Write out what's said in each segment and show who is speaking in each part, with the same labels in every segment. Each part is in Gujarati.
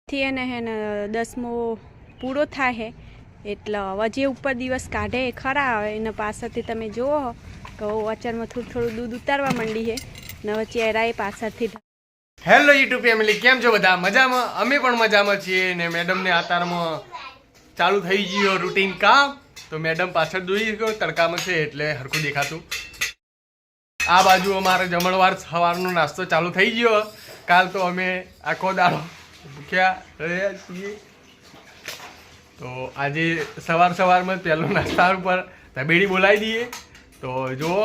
Speaker 1: થી એને હે ને 10મો પૂરો થાય હે એટલે હવે જે ઉપર દિવસ કાઢે એ ખરા આવે એના પાછળથી તમે જુઓ કે અચારમાં થોડું દૂધ ઉતારવા માંડી છે ને હવે ચહેરા એ પાછળથી.
Speaker 2: હેલો યુટ્યુબ ફેમિલી, કેમ છો બધા? મજામાં? અમે પણ મજામાં છીએ ને મેડમને આતારમાં ચાલુ થઈ ગયો રૂટીન કામ. તો મેડમ પાછળ જોઈ ગયો તડકામાં છે એટલે હરખું દેખાતું. આ બાજુ અમારે જમણવાર સવારનો નાસ્તો ચાલુ થઈ ગયો. કાલ તો અમે આખો દાડો ભૂખ્યા રહ્યા છીએ, તો આજે સવારમાં પહેલો નાસ્તા ઉપર તબેડી બોલાવી દઈએ. તો જુઓ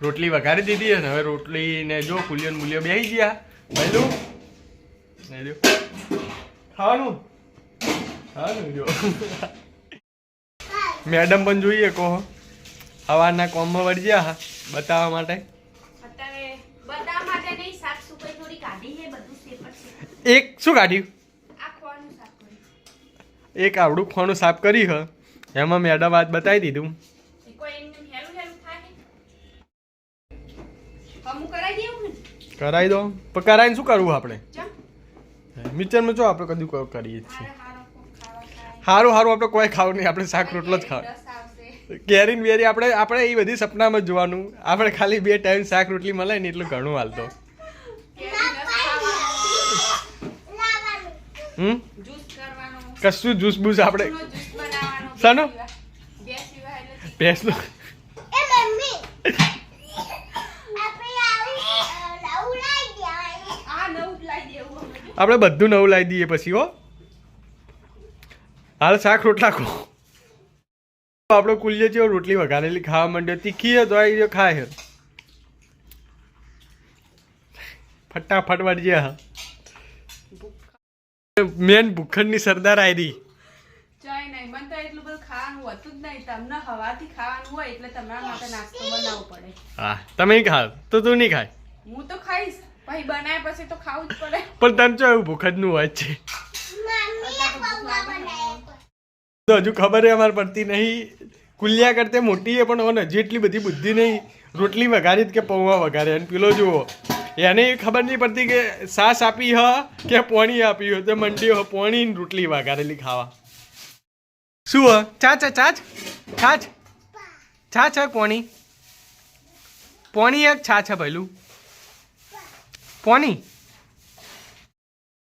Speaker 2: રોટલી વઘારી દીધી અને હવે રોટલીને જો કુલિયો મૂલ્યો બેસી ગયા. પહેલું જો ખાવાનું જો મેડમ પણ જોઈએ કહો સવારના કોમમાં વળી ગયા બતાવવા માટે. એક શું કાઢ્યું? એક આવડું ખોણું સાફ કરી હ એમાં મેડમ આજ બતાવી દીધું. કરાવી દો પણ કરાવીને શું કરવું આપણે? મિક્સરમાં જો આપણે કદું કરીએ છીએ. સારું આપણે કોઈ ખાવું નહીં, આપણે શાક રોટલો જ ખાવ. કેરીન વેરી આપણે એ બધી સપનામાં જ જોવાનું. આપણે ખાલી 2 ટાઈમ શાક રોટલી મળે ને એટલું ઘણું હાલતો. કશું જ્યુસ બૂસ આપણે શાનો ભેંસનો આપણે બધું નવું લાવી દઈએ પછી. હો હાલ શાક રોટલા ખો. આપણો કુલિયો છે રોટલી વઘારેલી ખાવા માંડ્યો. તીખી તો આવી ખાય ફટાફટ વળજે. હા મેન ભૂખડની સરદાર આવી. હા તમે ખાવ તો તું નહીં ખાય.
Speaker 1: હું તો ખાઈશ, પછી બનાય પછી તો ખાવું જ પડે.
Speaker 2: પણ તને જો એવું ભૂખ જ નું હોય છે તો હજુ ખબર અમારે પડતી નહીં. કુલિયા કરતે મોટી છે પણ હજી એટલી બધી બુદ્ધિ નહીં. રોટલી વઘારી કે પૌવા વઘારે અને પેલો જુઓ એને ખબર નહીં પડતી કે સાસ આપી હ કે પોણી આપી હોય તો મંડી હો પોણી રોટલી વઘારેલી ખાવા. શું હ છાછ પોણી એક છાછ પેલું પોણી.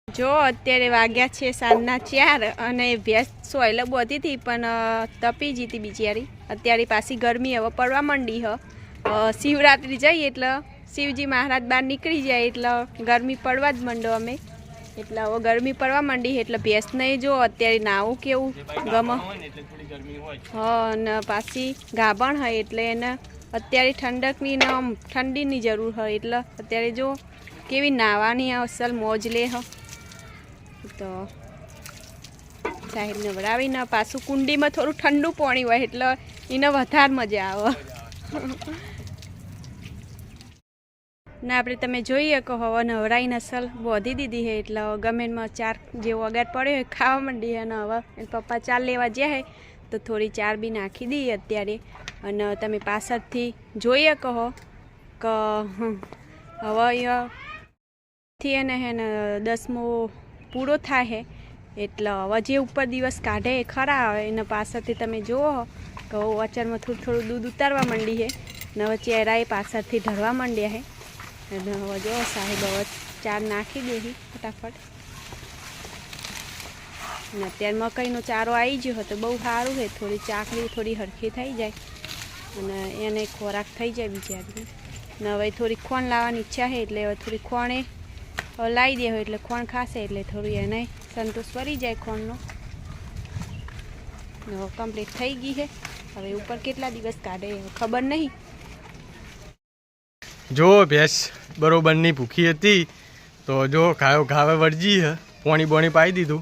Speaker 1: જો અત્યારે વાગ્યા છે સાંજના 4 અને ભેંસ સોયલે બોધી હતી પણ તપી જીતી બિચારી. અત્યારે પાછી ગરમી હવે પડવા માંડી હ. શિવરાત્રી જઈએ એટલે શિવજી મહારાજ બહાર નીકળી જાય એટલે ગરમી પડવા જ માંડો અમે. એટલે હવે ગરમી પડવા માંડી એટલે ભેંસને જો અત્યારે નાવું કેવું ગમે. અને પાછી ગાભણ હોય એટલે એને અત્યારે ઠંડકની ને ઠંડીની જરૂર હોય એટલે અત્યારે જો કેવી નાવાની અસલ મોજ લે હ. તો સાહેબને વળાવીને પાછું કુંડીમાં થોડું ઠંડુ પાણી હોય એટલે એને વધારે મજા આવે. ને આપણે તમે જોઈએ કે હવે નવરાઈ નસલ બોધી દીધી છે એટલે ગમેનમાં 4 જેવો વગર પડ્યો હોય ખાવા માંડી. અને હવે પપ્પા 4 લેવા જાય તો થોડી 4 બી નાખી દઈએ અત્યારે. અને તમે પાછળથી જોઈએ કહો કે હવે થી એને હે ને 10મો પૂરો થાય છે એટલે હવે જે ઉપર દિવસ કાઢે એ ખરા આવે એના પાછળથી તમે જુઓ કે અચારમાં થોડું દૂધ ઉતારવા માંડી છે ને હવે ચહેરા એ પાછળથી ઢળવા માંડ્યા છે. અને હવે જો સાહેબ હવે 4 નાખી દે ફટાફટ. ને અત્યારે મકાઈનો ચારો આવી ગયો તો બહુ સારું છે. થોડી ચાકરી થોડી હરખી થઈ જાય અને એને ખોરાક થઈ જાય બિચારીને. ને હવે થોડી ખોણ લાવવાની ઈચ્છા છે એટલે હવે થોડી ખોણે લાવી દે હોય એટલે ખોણ ખાશે એટલે થોડું એને સંતોષ વળી જાય ખોણનો. હવે કમ્પ્લીટ થઈ ગઈ છે. હવે ઉપર કેટલા દિવસ કાઢે ખબર નહીં.
Speaker 2: જો ભેંસ બરોબરની ભૂખી હતી તો જો ઘાવે વળજી હે. પોણી બોણી પાઈ દીધું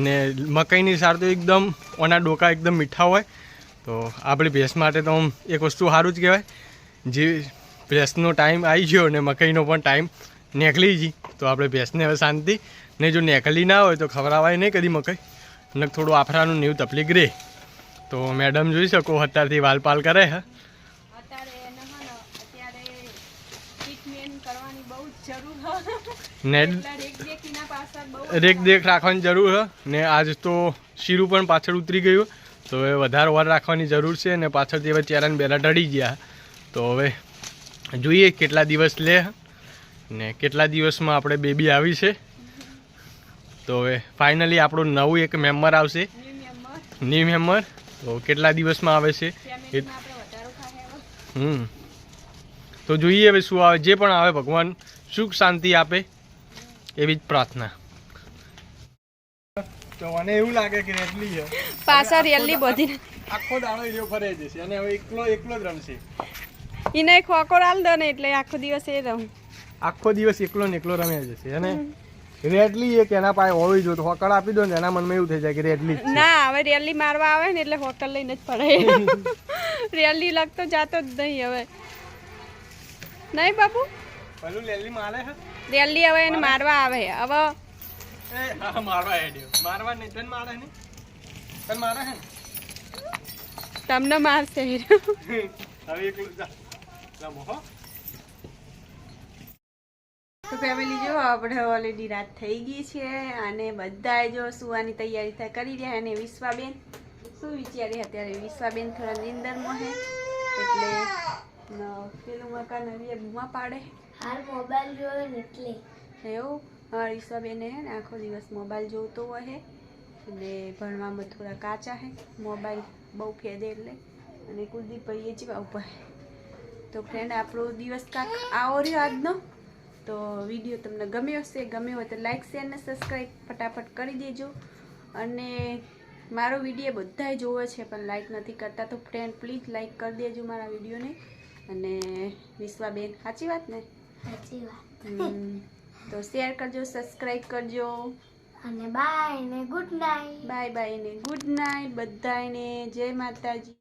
Speaker 2: ને મકાઈની સાર તો એકદમ ઓના ડોકા એકદમ મીઠા હોય. તો આપણી ભેંસ માટે તો એક વસ્તુ સારું જ કહેવાય. જે ભેંસનો ટાઈમ આવી ગયો ને મકાઈનો પણ ટાઈમ નીકળી ગઈ તો આપણે ભેંસને હવે શાંતિ ને જો નીકળી ના હોય તો ખવડાવાય નહીં કદી મકાઈ ને થોડું આફરાનું નેવું તકલીફ રહે. તો મેડમ જોઈ શકો અત્યારથી વાલપાલ કરે હે.
Speaker 1: અત્યારે ટ્રીટમેન્ટ કરવાની બહુ જ જરૂર
Speaker 2: ને રેક દેખ રાખવાની જરૂર છે ને આજ તો શીરું પણ પાછળ ઉતરી ગયું તો હવે વધારે વાર રાખવાની જરૂર છે ને પાછળથી હવે ચેરાને બેરા ઢળી ગયા તો હવે જોઈએ કેટલા દિવસ લે ને કેટલા દિવસમાં આપણે બેબી આવી છે તો હવે ફાઇનલી આપણું નવું એક મેમ્બર આવશે ન્યૂ મેમ્બર તો કેટલા દિવસમાં આવે છે તો જોઈએ હવે શું આવે જે પણ આવે ભગવાન સુખ શાંતિ આપે એવી જ પ્રાર્થના તો મને એવું લાગે કે રેડલી છે
Speaker 1: પાછા રેલી બધી
Speaker 2: આખો દાડો એરિયો ફરે જશે અને હવે એકલો જ રમશે
Speaker 1: એને ખોખો આલ દો ને એટલે આખો દિવસ એ રમ
Speaker 2: આખો દિવસ એકલો ને એકલો રમ્યા જશે અને રેડલી એક એના પાસે હોવી જોઈએ હોકળ આપી દો ને એના મનમાં એવું થઈ જાય કે રેડલી
Speaker 1: ના હવે રેલી મારવા આવે ને એટલે હોકલ લઈને જ પડે રેલી લાગતો જાતો જ નહીં હવે નહીં બાપુ
Speaker 2: પેલું રેલી મારે છે
Speaker 1: રેલી હવે એને મારવા આવે હવે
Speaker 2: મારવા હેડ્યો મારવા નહીં તને મારે ને તને મારે હે
Speaker 1: તમને મારશે
Speaker 2: હવે એકલું જા રમો હો
Speaker 1: તો ફેમિલી જો આપણે ઓલરેડી રાત થઈ ગઈ છે અને બધાએ જો સુવાની તૈયારી કરી રહ્યા અને વિશ્વાબેન શું વિચારી અત્યારે વિશ્વાબેન થોડા નિંદરમાં છે એટલે પેલું મકાન હવે બૂમા પાડે
Speaker 3: હાલ મોબાઈલ જોયો ને એટલે
Speaker 1: એવું અમારા વિશ્વાબેન હે ને આખો દિવસ મોબાઈલ જોતો હોય એટલે ભણવામાં થોડા કાચા હે મોબાઈલ બહુ ફેદે એટલે અને કુલદીપ ભાઈ એ જેવા ઉપર તો ફ્રેન્ડ આપણો દિવસ કાંક આવો રહ્યો આજનો તો વિડીયો તમને ગમ્યો હશે ગમ્યો હોય તો લાઇક શેર અને સબસ્ક્રાઈબ ફટાફટ કરી દેજો અને મારો વિડીયો બધાએ જોવો છે પણ લાઇક નથી કરતા તો ફ્રેન્ડ પ્લીઝ લાઇક કરી દેજો મારા વિડીયોને અને વિશ્વાબેન સાચી વાત ને
Speaker 3: સાચી વાત
Speaker 1: તો શેર કરજો સબસ્ક્રાઈબ કરજો
Speaker 3: અને બાય ને ગુડ નાઇટ
Speaker 1: બાય બાય ને ગુડ નાઇટ બધાને જય માતાજી